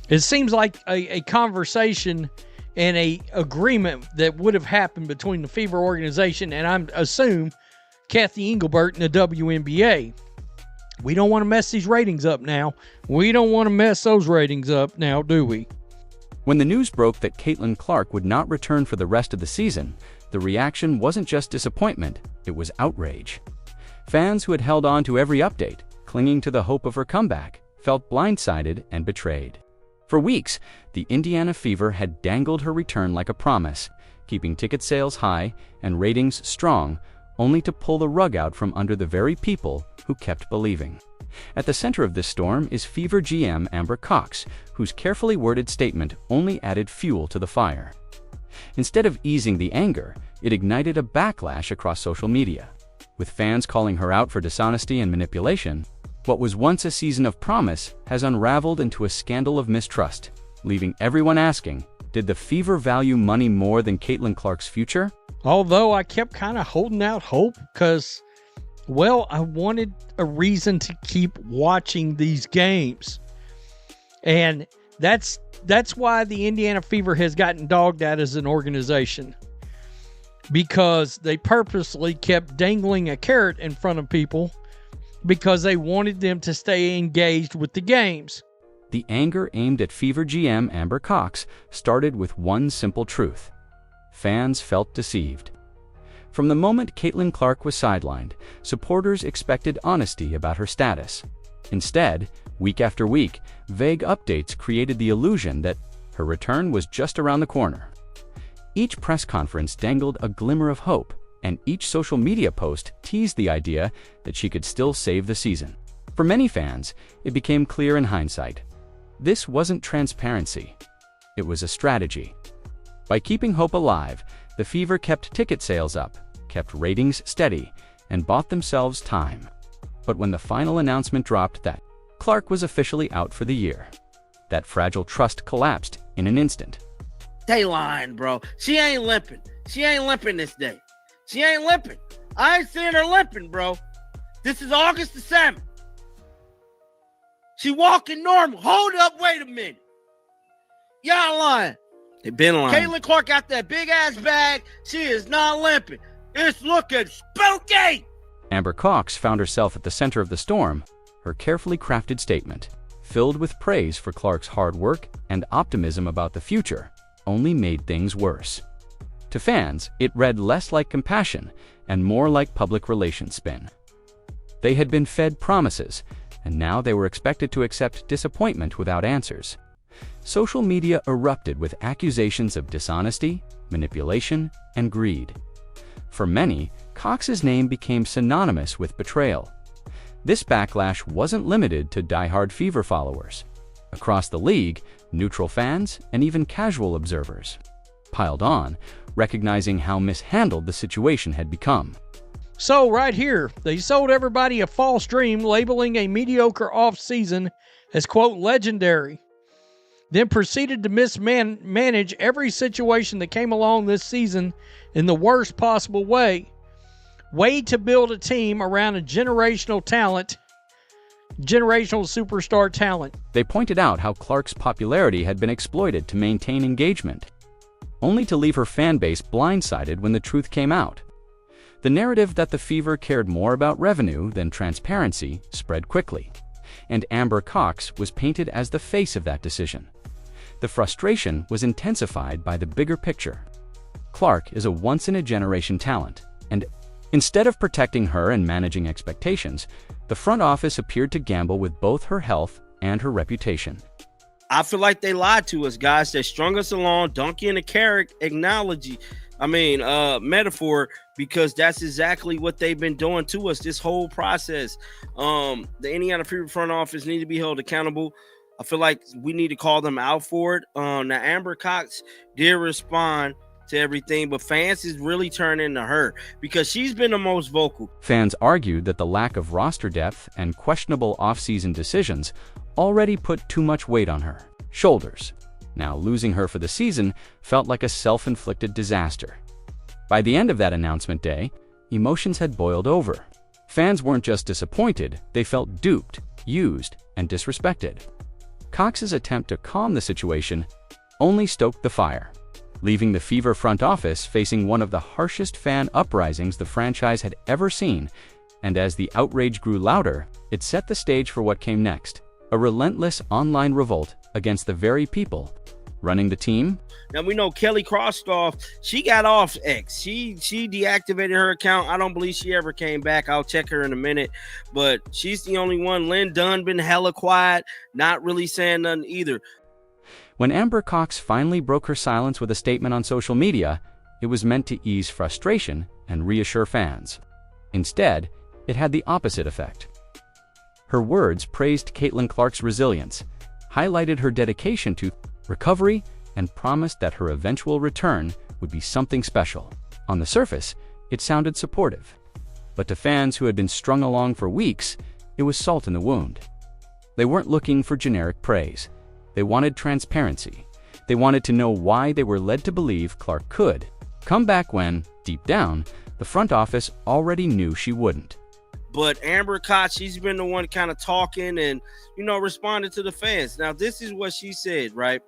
It seems like a conversation and a agreement that would have happened between the Fever organization and I assume Kathy Engelbert and the WNBA. We don't want to mess these ratings up now. We don't want to mess those ratings up now, do we? When the news broke that Caitlin Clark would not return for the rest of the season, the reaction wasn't just disappointment, it was outrage. Fans who had held on to every update, clinging to the hope of her comeback, felt blindsided and betrayed. For weeks, the Indiana Fever had dangled her return like a promise, keeping ticket sales high and ratings strong, only to pull the rug out from under the very people who kept believing. At the center of this storm is Fever GM Amber Cox, whose carefully worded statement only added fuel to the fire. Instead of easing the anger, it ignited a backlash across social media. With fans calling her out for dishonesty and manipulation, what was once a season of promise has unraveled into a scandal of mistrust, leaving everyone asking, did the Fever value money more than Caitlin Clark's future? Although I kept kind of holding out hope because, well, I wanted a reason to keep watching these games. And that's why the Indiana Fever has gotten dogged out as an organization. Because they purposely kept dangling a carrot in front of people because they wanted them to stay engaged with the games. The anger aimed at Fever GM Amber Cox started with one simple truth. Fans felt deceived. From the moment Caitlin Clark was sidelined, supporters expected honesty about her status. Instead, week after week, vague updates created the illusion that her return was just around the corner. Each press conference dangled a glimmer of hope, and each social media post teased the idea that she could still save the season. For many fans, it became clear in hindsight. This wasn't transparency. It was a strategy. By keeping hope alive, the Fever kept ticket sales up, kept ratings steady, and bought themselves time. But when the final announcement dropped that Clark was officially out for the year, that fragile trust collapsed in an instant. They lying, bro. She ain't limping. She ain't limping this day. She ain't limping. I ain't seeing her limping, bro. This is August the 7th. She walking normal. Hold up, wait a minute. Y'all lying. They been lying. Caitlin Clark got that big-ass bag. She is not limping. It's looking spooky. Amber Cox found herself at the center of the storm, her carefully crafted statement, filled with praise for Clark's hard work and optimism about the future, only made things worse. To fans, it read less like compassion and more like public relations spin. They had been fed promises, and now they were expected to accept disappointment without answers. Social media erupted with accusations of dishonesty, manipulation, and greed. For many, Cox's name became synonymous with betrayal. This backlash wasn't limited to diehard Fever followers. Across the league, neutral fans and even casual observers piled on, recognizing how mishandled the situation had become. So right here, they sold everybody a false dream, labeling a mediocre off-season as, quote, legendary. Then proceeded to mismanage every situation that came along this season in the worst possible way. Way to build a team around a generational superstar talent. They pointed out how Clark's popularity had been exploited to maintain engagement, only to leave her fan base blindsided when the truth came out. The narrative that the Fever cared more about revenue than transparency spread quickly, and Amber Cox was painted as the face of that decision. The frustration was intensified by the bigger picture. Clark is a once-in-a-generation talent, and instead of protecting her and managing expectations, the front office appeared to gamble with both her health and her reputation. I feel like they lied to us, guys. They strung us along, donkey and a carrot metaphor, because that's exactly what they've been doing to us this whole process. The Indiana Fever front office need to be held accountable. I feel like we need to call them out for it. Now, Amber Cox did respond to everything, but fans is really turning to her because she's been the most vocal. Fans argued that the lack of roster depth and questionable off-season decisions already put too much weight on her shoulders. Now, losing her for the season felt like a self-inflicted disaster. By the end of that announcement day, emotions had boiled over. Fans weren't just disappointed, they felt duped, used, and disrespected. Cox's attempt to calm the situation only stoked the fire, leaving the Fever front office facing one of the harshest fan uprisings the franchise had ever seen. And as the outrage grew louder, it set the stage for what came next, a relentless online revolt against the very people running the team. Now we know Kelly Kroskoff, she got off X. She deactivated her account. I don't believe she ever came back. I'll check her in a minute, but she's the only one. Lynn Dunn been hella quiet, not really saying nothing either. When Amber Cox finally broke her silence with a statement on social media, it was meant to ease frustration and reassure fans. Instead, it had the opposite effect. Her words praised Caitlin Clark's resilience, highlighted her dedication to recovery, and promised that her eventual return would be something special. On the surface, it sounded supportive, but to fans who had been strung along for weeks, it was salt in the wound. They weren't looking for generic praise. They wanted transparency. They wanted to know why they were led to believe Clark could come back when, deep down, the front office already knew she wouldn't. But Amber Cox, she's been the one kind of talking and, responding to the fans. Now, this is what she said, right?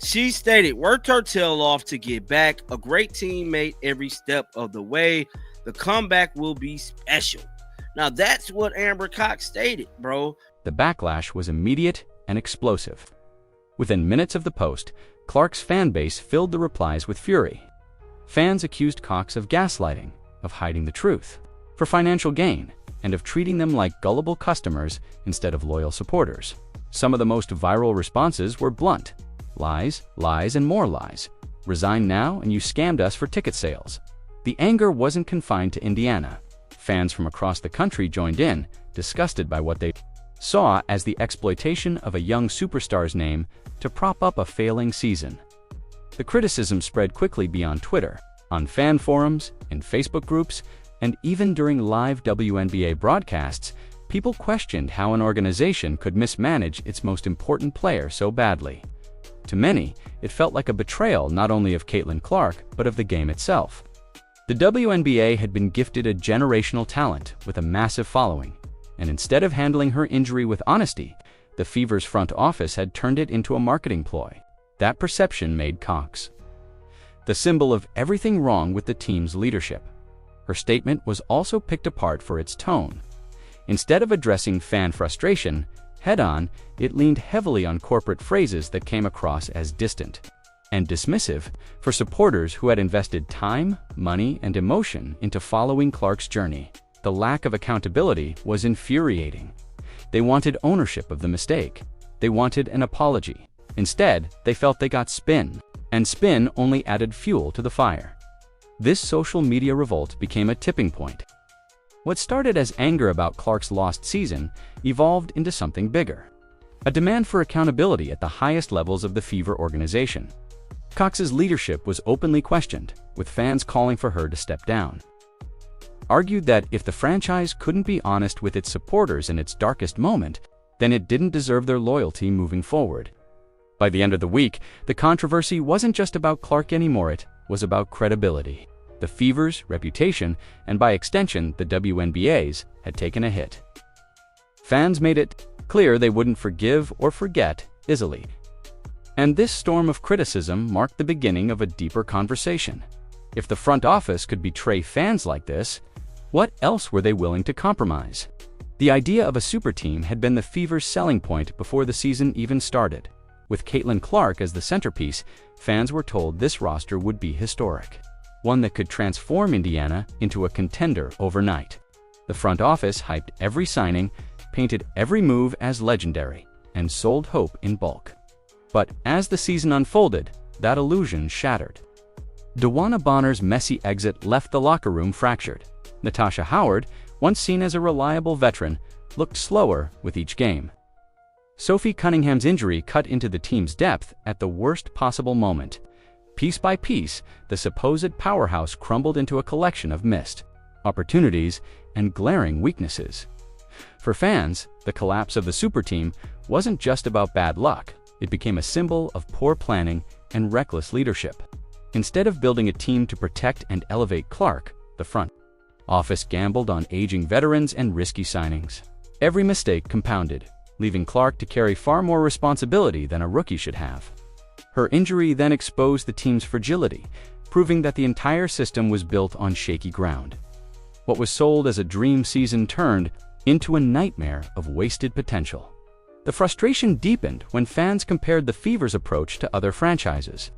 She stated, worked her tail off to get back. A great teammate every step of the way. The comeback will be special. Now, that's what Amber Cox stated, bro. The backlash was immediate and explosive. Within minutes of the post, Clark's fan base filled the replies with fury. Fans accused Cox of gaslighting, of hiding the truth, for financial gain, and of treating them like gullible customers instead of loyal supporters. Some of the most viral responses were blunt. Lies, lies, and more lies. Resign now and you scammed us for ticket sales. The anger wasn't confined to Indiana. Fans from across the country joined in, disgusted by what they saw as the exploitation of a young superstar's name to prop up a failing season. The criticism spread quickly beyond Twitter, on fan forums, in Facebook groups, and even during live WNBA broadcasts, people questioned how an organization could mismanage its most important player so badly. To many, it felt like a betrayal not only of Caitlin Clark, but of the game itself. The WNBA had been gifted a generational talent with a massive following, and instead of handling her injury with honesty, the Fever's front office had turned it into a marketing ploy. That perception made Cox the symbol of everything wrong with the team's leadership. Her statement was also picked apart for its tone. Instead of addressing fan frustration head-on, it leaned heavily on corporate phrases that came across as distant and dismissive for supporters who had invested time, money, and emotion into following Clark's journey. The lack of accountability was infuriating. They wanted ownership of the mistake. They wanted an apology. Instead, they felt they got spin, and spin only added fuel to the fire. This social media revolt became a tipping point. What started as anger about Clark's lost season evolved into something bigger, a demand for accountability at the highest levels of the Fever organization. Cox's leadership was openly questioned, with fans calling for her to step down. Argued that if the franchise couldn't be honest with its supporters in its darkest moment, then it didn't deserve their loyalty moving forward. By the end of the week, the controversy wasn't just about Clark anymore, it was about credibility. The Fever's reputation, and by extension, the WNBA's, had taken a hit. Fans made it clear they wouldn't forgive or forget easily. And this storm of criticism marked the beginning of a deeper conversation. If the front office could betray fans like this, what else were they willing to compromise? The idea of a super team had been the Fever's selling point before the season even started. With Caitlin Clark as the centerpiece, fans were told this roster would be historic, one that could transform Indiana into a contender overnight. The front office hyped every signing, painted every move as legendary, and sold hope in bulk. But as the season unfolded, that illusion shattered. DeWanna Bonner's messy exit left the locker room fractured. Natasha Howard, once seen as a reliable veteran, looked slower with each game. Sophie Cunningham's injury cut into the team's depth at the worst possible moment. Piece by piece, the supposed powerhouse crumbled into a collection of missed opportunities and glaring weaknesses. For fans, the collapse of the super team wasn't just about bad luck. It became a symbol of poor planning and reckless leadership. Instead of building a team to protect and elevate Clark, the front office gambled on aging veterans and risky signings. Every mistake compounded. leaving Clark to carry far more responsibility than a rookie should have. Her injury then exposed the team's fragility, proving that the entire system was built on shaky ground. What was sold as a dream season turned into a nightmare of wasted potential. The frustration deepened when fans compared the Fever's approach to other franchises.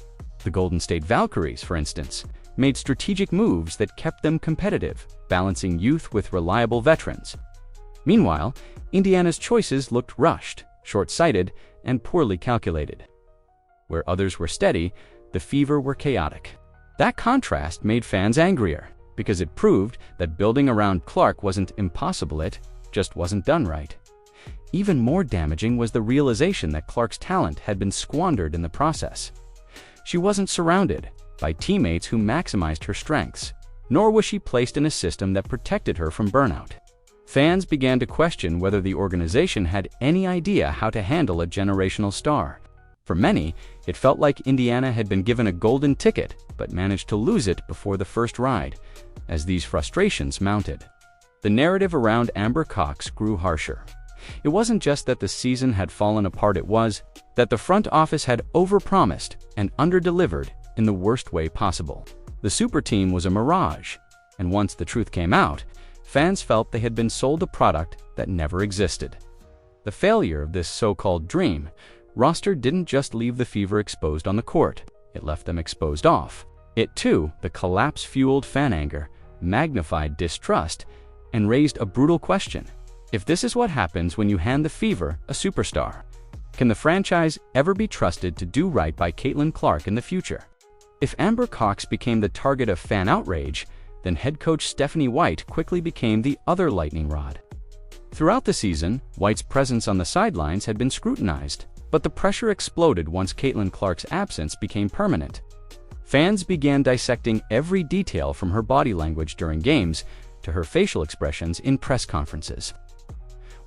The Golden State Valkyries, for instance, made strategic moves that kept them competitive, balancing youth with reliable veterans. Meanwhile, Indiana's choices looked rushed, short-sighted, and poorly calculated. Where others were steady, the Fever were chaotic. That contrast made fans angrier, because it proved that building around Clark wasn't impossible, it just wasn't done right. Even more damaging was the realization that Clark's talent had been squandered in the process. She wasn't surrounded by teammates who maximized her strengths, nor was she placed in a system that protected her from burnout. Fans began to question whether the organization had any idea how to handle a generational star. For many, it felt like Indiana had been given a golden ticket but managed to lose it before the first ride. As these frustrations mounted, the narrative around Amber Cox grew harsher. It wasn't just that the season had fallen apart, it was that the front office had overpromised and underdelivered in the worst way possible. The super team was a mirage, and once the truth came out, fans felt they had been sold a product that never existed. The failure of this so-called dream roster didn't just leave the Fever exposed on the court, it left them exposed off. It too, the collapse fueled fan anger, magnified distrust, and raised a brutal question. If this is what happens when you hand the Fever a superstar, can the franchise ever be trusted to do right by Caitlin Clark in the future? If Amber Cox became the target of fan outrage, then head coach Stephanie White quickly became the other lightning rod. Throughout the season, White's presence on the sidelines had been scrutinized, but the pressure exploded once Caitlin Clark's absence became permanent. Fans began dissecting every detail from her body language during games to her facial expressions in press conferences.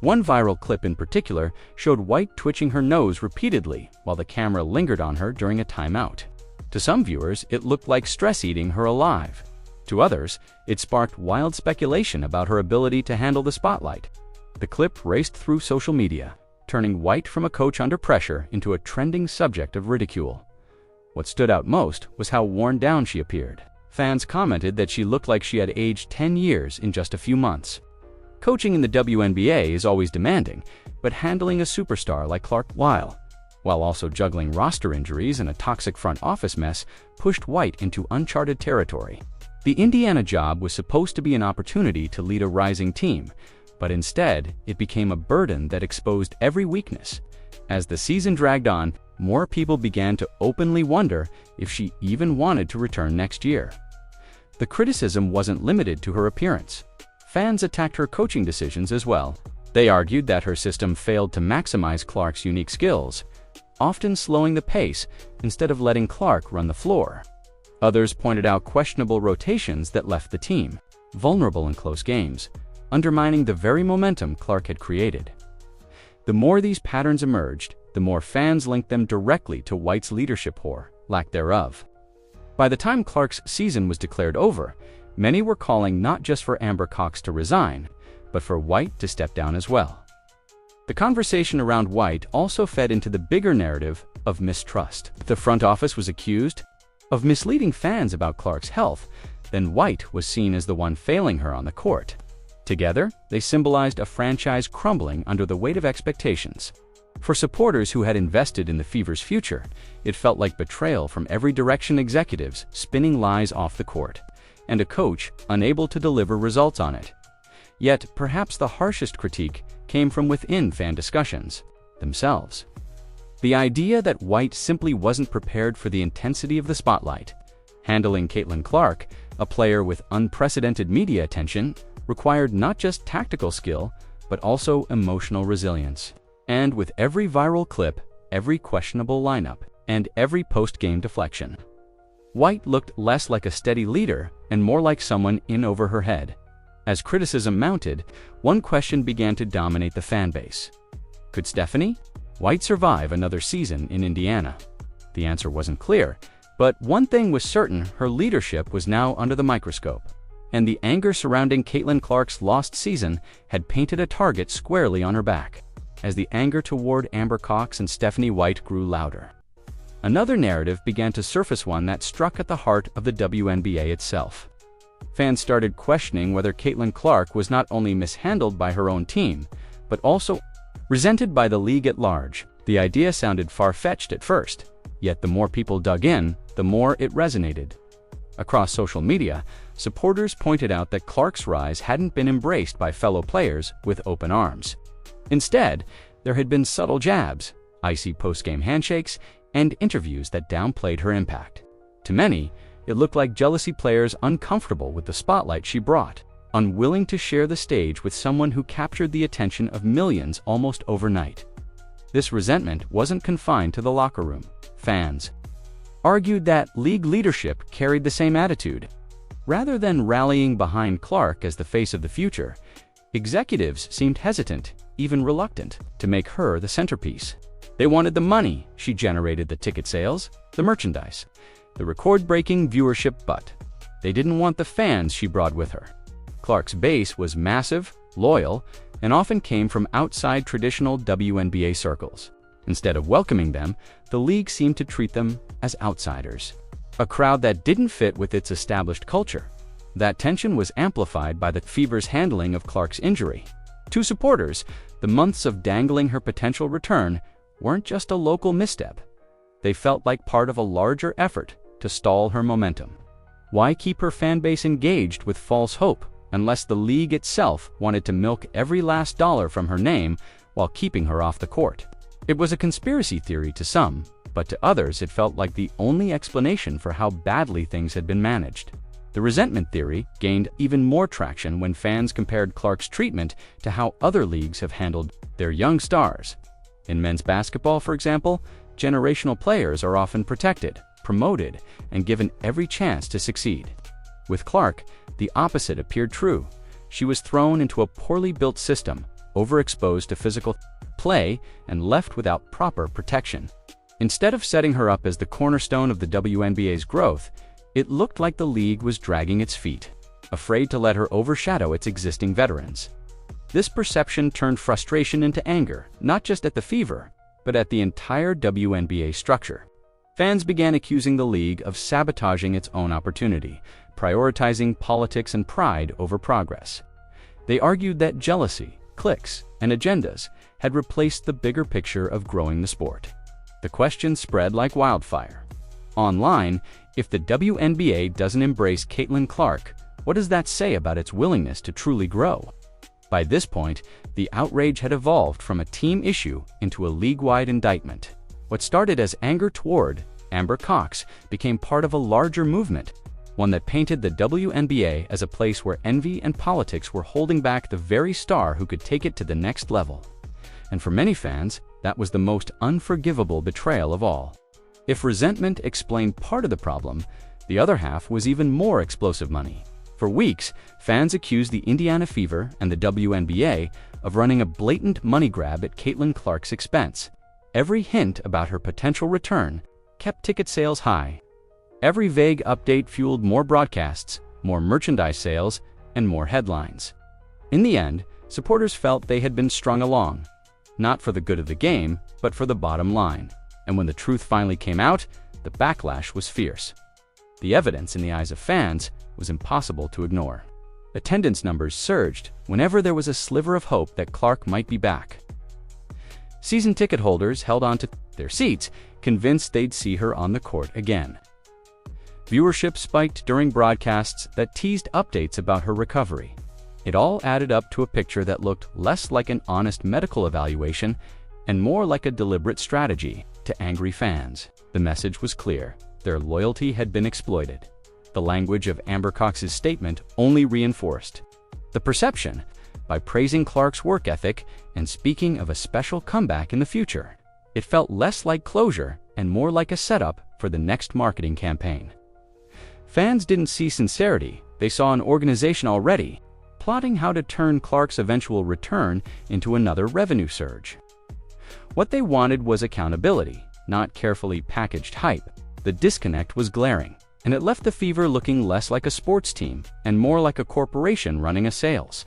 One viral clip in particular showed White twitching her nose repeatedly while the camera lingered on her during a timeout. To some viewers, it looked like stress eating her alive. To others, it sparked wild speculation about her ability to handle the spotlight. The clip raced through social media, turning White from a coach under pressure into a trending subject of ridicule. What stood out most was how worn down she appeared. Fans commented that she looked like she had aged 10 years in just a few months. Coaching in the WNBA is always demanding, but handling a superstar like Clark while also juggling roster injuries and a toxic front office mess pushed White into uncharted territory. The Indiana job was supposed to be an opportunity to lead a rising team, but instead, it became a burden that exposed every weakness. As the season dragged on, more people began to openly wonder if she even wanted to return next year. The criticism wasn't limited to her appearance. Fans attacked her coaching decisions as well. They argued that her system failed to maximize Clark's unique skills, often slowing the pace instead of letting Clark run the floor. Others pointed out questionable rotations that left the team vulnerable in close games, undermining the very momentum Clark had created. The more these patterns emerged, the more fans linked them directly to White's leadership or lack thereof. By the time Clark's season was declared over, many were calling not just for Amber Cox to resign, but for White to step down as well. The conversation around White also fed into the bigger narrative of mistrust. The front office was accused of misleading fans about Clark's health, then White was seen as the one failing her on the court. Together, they symbolized a franchise crumbling under the weight of expectations. For supporters who had invested in the Fever's future, it felt like betrayal from every direction, executives spinning lies off the court, and a coach unable to deliver results on it. Yet, perhaps the harshest critique came from within fan discussions themselves. The idea that White simply wasn't prepared for the intensity of the spotlight. Handling Caitlin Clark, a player with unprecedented media attention, required not just tactical skill, but also emotional resilience. And with every viral clip, every questionable lineup, and every post-game deflection, White looked less like a steady leader and more like someone in over her head. As criticism mounted, one question began to dominate the fan base. Could Stephanie White survive another season in Indiana? The answer wasn't clear, but one thing was certain: her leadership was now under the microscope, and the anger surrounding Caitlin Clark's lost season had painted a target squarely on her back. as the anger toward Amber Cox and Stephanie White grew louder. Another narrative began to surface, one that struck at the heart of the WNBA itself. Fans started questioning whether Caitlin Clark was not only mishandled by her own team, but also resented by the league at large. The idea sounded far-fetched at first, yet the more people dug in, the more it resonated. Across social media, supporters pointed out that Clark's rise hadn't been embraced by fellow players with open arms. Instead, there had been subtle jabs, icy post-game handshakes, and interviews that downplayed her impact. To many, it looked like jealousy players uncomfortable with the spotlight she brought, unwilling to share the stage with someone who captured the attention of millions almost overnight. This resentment wasn't confined to the locker room. Fans argued that league leadership carried the same attitude. Rather than rallying behind Clark as the face of the future, executives seemed hesitant, even reluctant, to make her the centerpiece. They wanted the money she generated, the ticket sales, the merchandise, the record-breaking viewership, but they didn't want the fans she brought with her. Clark's base was massive, loyal, and often came from outside traditional WNBA circles. Instead of welcoming them, the league seemed to treat them as outsiders, a crowd that didn't fit with its established culture. That tension was amplified by the Fever's handling of Clark's injury. To supporters, the months of dangling her potential return weren't just a local misstep. They felt like part of a larger effort to stall her momentum. Why keep her fanbase engaged with false hope unless the league itself wanted to milk every last dollar from her name while keeping her off the court? It was a conspiracy theory to some, but to others it felt like the only explanation for how badly things had been managed. The resentment theory gained even more traction when fans compared Clark's treatment to how other leagues have handled their young stars. In men's basketball, for example, generational players are often protected, promoted, and given every chance to succeed. With Clark, the opposite appeared true. She was thrown into a poorly built system, overexposed to physical play, and left without proper protection. Instead of setting her up as the cornerstone of the WNBA's growth, it looked like the league was dragging its feet, afraid to let her overshadow its existing veterans. This perception turned frustration into anger, not just at the Fever, but at the entire WNBA structure. Fans began accusing the league of sabotaging its own opportunity, prioritizing politics and pride over progress. They argued that jealousy, cliques, and agendas had replaced the bigger picture of growing the sport. The question spread like wildfire. Online, if the WNBA doesn't embrace Caitlin Clark, what does that say about its willingness to truly grow? By this point, the outrage had evolved from a team issue into a league-wide indictment. What started as anger toward Amber Cox became part of a larger movement, one that painted the WNBA as a place where envy and politics were holding back the very star who could take it to the next level. And for many fans, that was the most unforgivable betrayal of all. If resentment explained part of the problem, the other half was even more explosive money. For weeks, fans accused the Indiana Fever and the WNBA of running a blatant money grab at Caitlin Clark's expense. Every hint about her potential return kept ticket sales high. Every vague update fueled more broadcasts, more merchandise sales, and more headlines. In the end, supporters felt they had been strung along, not for the good of the game, but for the bottom line. And when the truth finally came out, the backlash was fierce. The evidence in the eyes of fans was impossible to ignore. Attendance numbers surged whenever there was a sliver of hope that Clark might be back. Season ticket holders held on to their seats, convinced they'd see her on the court again. Viewership spiked during broadcasts that teased updates about her recovery. It all added up to a picture that looked less like an honest medical evaluation and more like a deliberate strategy. To angry fans, the message was clear. Their loyalty had been exploited. The language of Amber Cox's statement only reinforced the perception by praising Clark's work ethic and speaking of a special comeback in the future. It felt less like closure and more like a setup for the next marketing campaign. Fans didn't see sincerity, they saw an organization already plotting how to turn Clark's eventual return into another revenue surge. What they wanted was accountability, not carefully packaged hype. The disconnect was glaring, and it left the Fever looking less like a sports team and more like a corporation running a sales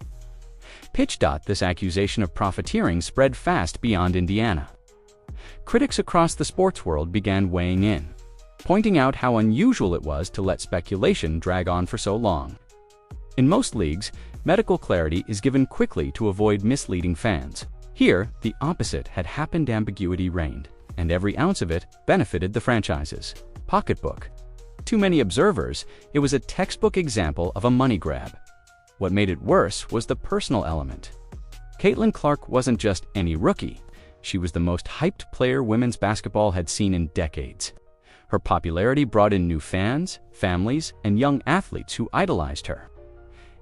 Pitch. This accusation of profiteering spread fast beyond Indiana. Critics across the sports world began weighing in, pointing out how unusual it was to let speculation drag on for so long. In most leagues, medical clarity is given quickly to avoid misleading fans. Here, the opposite had happened. Ambiguity reigned, and every ounce of it benefited the franchise's pocketbook. To many observers, it was a textbook example of a money grab. What made it worse was the personal element. Caitlin Clark wasn't just any rookie. She was the most hyped player women's basketball had seen in decades. Her popularity brought in new fans, families, and young athletes who idolized her.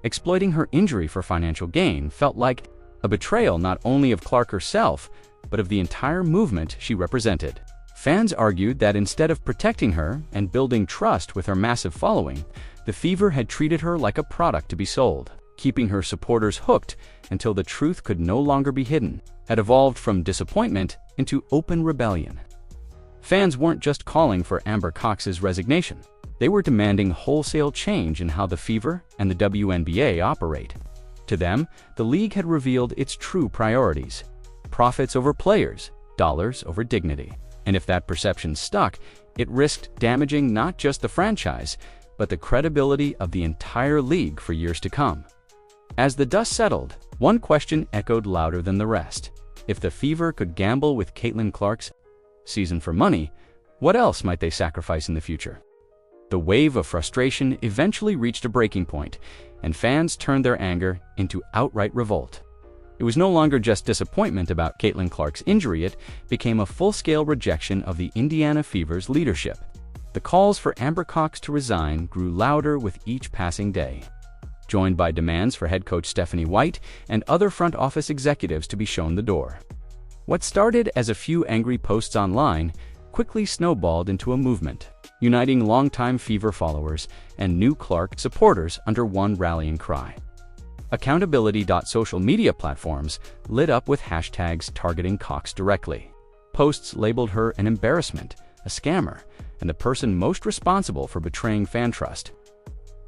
Exploiting her injury for financial gain felt like a betrayal not only of Clark herself, but of the entire movement she represented. Fans argued that instead of protecting her and building trust with her massive following, the Fever had treated her like a product to be sold, keeping her supporters hooked until the truth could no longer be hidden, had evolved from disappointment into open rebellion. Fans weren't just calling for Amber Cox's resignation. They were demanding wholesale change in how the Fever and the WNBA operate. To them, the league had revealed its true priorities: profits over players, dollars over dignity. And if that perception stuck, it risked damaging not just the franchise, but the credibility of the entire league for years to come. As the dust settled, one question echoed louder than the rest. If the Fever could gamble with Caitlin Clark's season for money, what else might they sacrifice in the future? The wave of frustration eventually reached a breaking point, and fans turned their anger into outright revolt. It was no longer just disappointment about Caitlin Clark's injury, it became a full-scale rejection of the Indiana Fever's leadership. The calls for Amber Cox to resign grew louder with each passing day, joined by demands for head coach Stephanie White and other front office executives to be shown the door. What started as a few angry posts online quickly snowballed into a movement, uniting longtime Fever followers and new Clark supporters under one rallying cry. Accountability. Social media platforms lit up with hashtags targeting Cox directly. Posts labeled her an embarrassment, a scammer, and the person most responsible for betraying fan trust.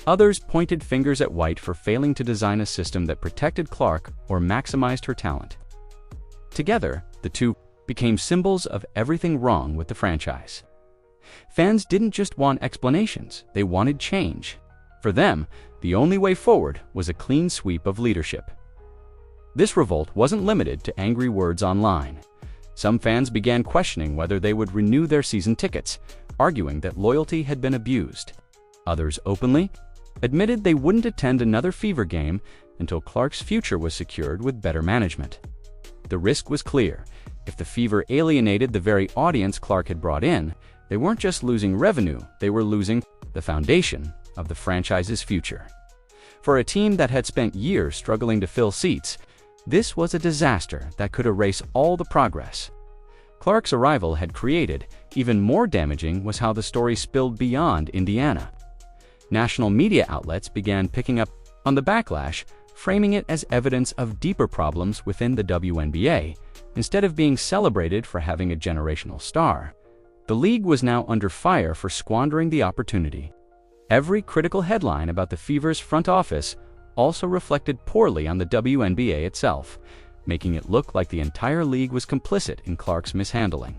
Others pointed fingers at White for failing to design a system that protected Clark or maximized her talent. Together, the two became symbols of everything wrong with the franchise. Fans didn't just want explanations, they wanted change. For them, the only way forward was a clean sweep of leadership. This revolt wasn't limited to angry words online. Some fans began questioning whether they would renew their season tickets, arguing that loyalty had been abused. Others openly admitted they wouldn't attend another Fever game until Clark's future was secured with better management. The risk was clear. If the Fever alienated the very audience Clark had brought in, they weren't just losing revenue, they were losing the foundation of the franchise's future. For a team that had spent years struggling to fill seats, this was a disaster that could erase all the progress Clark's arrival had created. Even more damaging was how the story spilled beyond Indiana. National media outlets began picking up on the backlash, framing it as evidence of deeper problems within the WNBA. Instead of being celebrated for having a generational star, the league was now under fire for squandering the opportunity. Every critical headline about the Fever's front office also reflected poorly on the WNBA itself, making it look like the entire league was complicit in Clark's mishandling.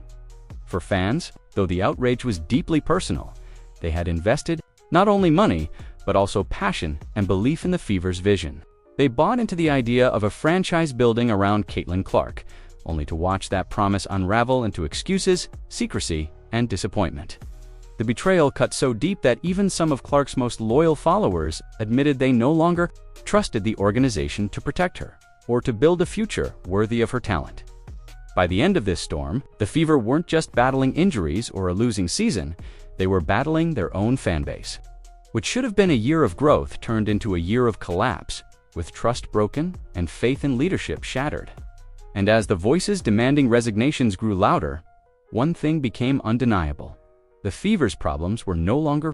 For fans, though the outrage was deeply personal, they had invested not only money, but also passion and belief in the Fever's vision. They bought into the idea of a franchise building around Caitlin Clark, only to watch that promise unravel into excuses, secrecy, and disappointment. The betrayal cut so deep that even some of Clark's most loyal followers admitted they no longer trusted the organization to protect her or to build a future worthy of her talent. By the end of this storm, the Fever weren't just battling injuries or a losing season, they were battling their own fanbase. What should have been a year of growth turned into a year of collapse, with trust broken and faith in leadership shattered. And as the voices demanding resignations grew louder, one thing became undeniable. The Fever's problems were no longer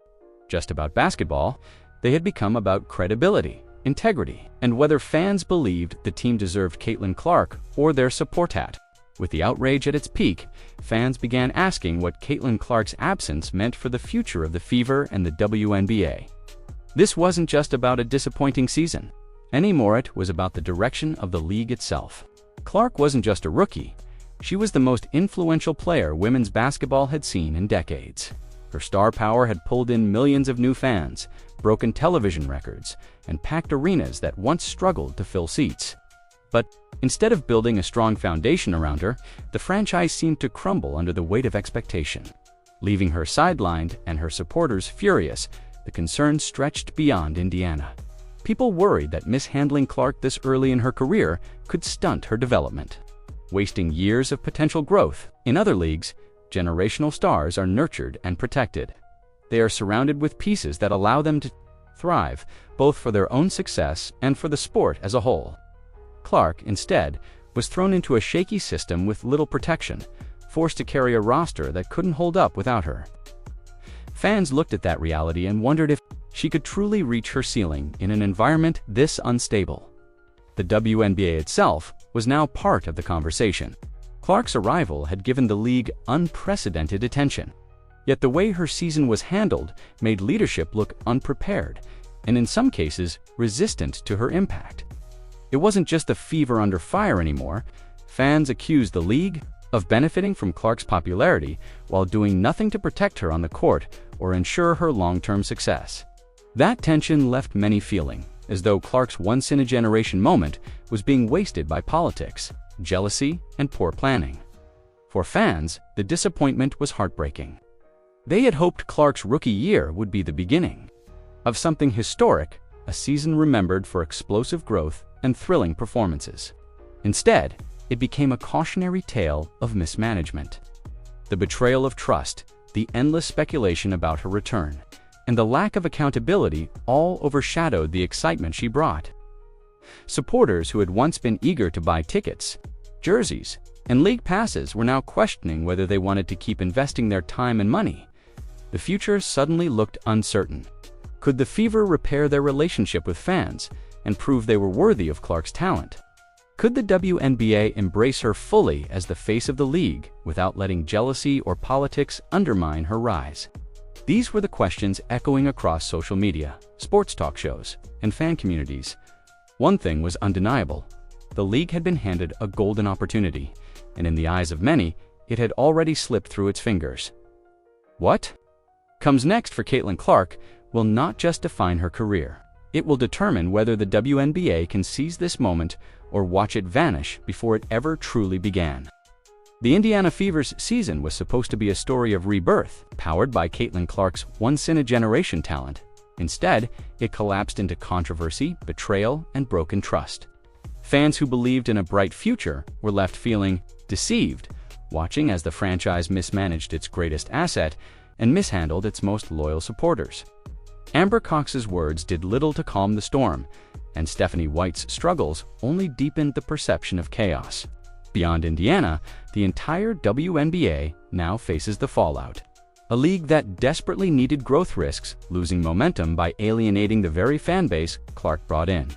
just about basketball, they had become about credibility, integrity, and whether fans believed the team deserved Caitlin Clark or their support hat. With the outrage at its peak, fans began asking what Caitlin Clark's absence meant for the future of the Fever and the WNBA. This wasn't just about a disappointing season. Anymore, it was about the direction of the league itself. Clark wasn't just a rookie. She was the most influential player women's basketball had seen in decades. Her star power had pulled in millions of new fans, broken television records, and packed arenas that once struggled to fill seats. But instead of building a strong foundation around her, the franchise seemed to crumble under the weight of expectation. Leaving her sidelined and her supporters furious, the concerns stretched beyond Indiana. People worried that mishandling Clark this early in her career could stunt her development, wasting years of potential growth. In other leagues, generational stars are nurtured and protected. They are surrounded with pieces that allow them to thrive, both for their own success and for the sport as a whole. Clark, instead, was thrown into a shaky system with little protection, forced to carry a roster that couldn't hold up without her. Fans looked at that reality and wondered if she could truly reach her ceiling in an environment this unstable. The WNBA itself was now part of the conversation. Clark's arrival had given the league unprecedented attention. Yet the way her season was handled made leadership look unprepared, and in some cases, resistant to her impact. It wasn't just the Fever under fire anymore. Fans accused the league of benefiting from Clark's popularity while doing nothing to protect her on the court or ensure her long-term success. That tension left many feeling as though Clark's once-in-a-generation moment was being wasted by politics, jealousy, and poor planning. For fans, the disappointment was heartbreaking. They had hoped Clark's rookie year would be the beginning of something historic, a season remembered for explosive growth and thrilling performances. Instead, it became a cautionary tale of mismanagement. The betrayal of trust, the endless speculation about her return, and the lack of accountability all overshadowed the excitement she brought. Supporters who had once been eager to buy tickets, jerseys, and league passes were now questioning whether they wanted to keep investing their time and money. The future suddenly looked uncertain. Could the Fever repair their relationship with fans and prove they were worthy of Clark's talent? Could the WNBA embrace her fully as the face of the league without letting jealousy or politics undermine her rise? These were the questions echoing across social media, sports talk shows, and fan communities. One thing was undeniable. The league had been handed a golden opportunity, and in the eyes of many, it had already slipped through its fingers. What comes next for Caitlin Clark will not just define her career. It will determine whether the WNBA can seize this moment or watch it vanish before it ever truly began. The Indiana Fever's season was supposed to be a story of rebirth, powered by Caitlin Clark's once-in-a-generation talent. Instead, it collapsed into controversy, betrayal, and broken trust. Fans who believed in a bright future were left feeling deceived, watching as the franchise mismanaged its greatest asset and mishandled its most loyal supporters. Amber Cox's words did little to calm the storm, and Stephanie White's struggles only deepened the perception of chaos. Beyond Indiana, the entire WNBA now faces the fallout. A league that desperately needed growth risks losing momentum by alienating the very fanbase Clark brought in.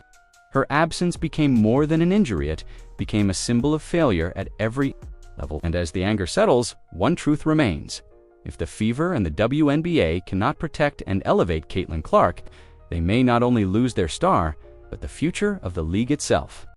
Her absence became more than an injury, it became a symbol of failure at every level. And as the anger settles, one truth remains. If the Fever and the WNBA cannot protect and elevate Caitlin Clark, they may not only lose their star, but the future of the league itself.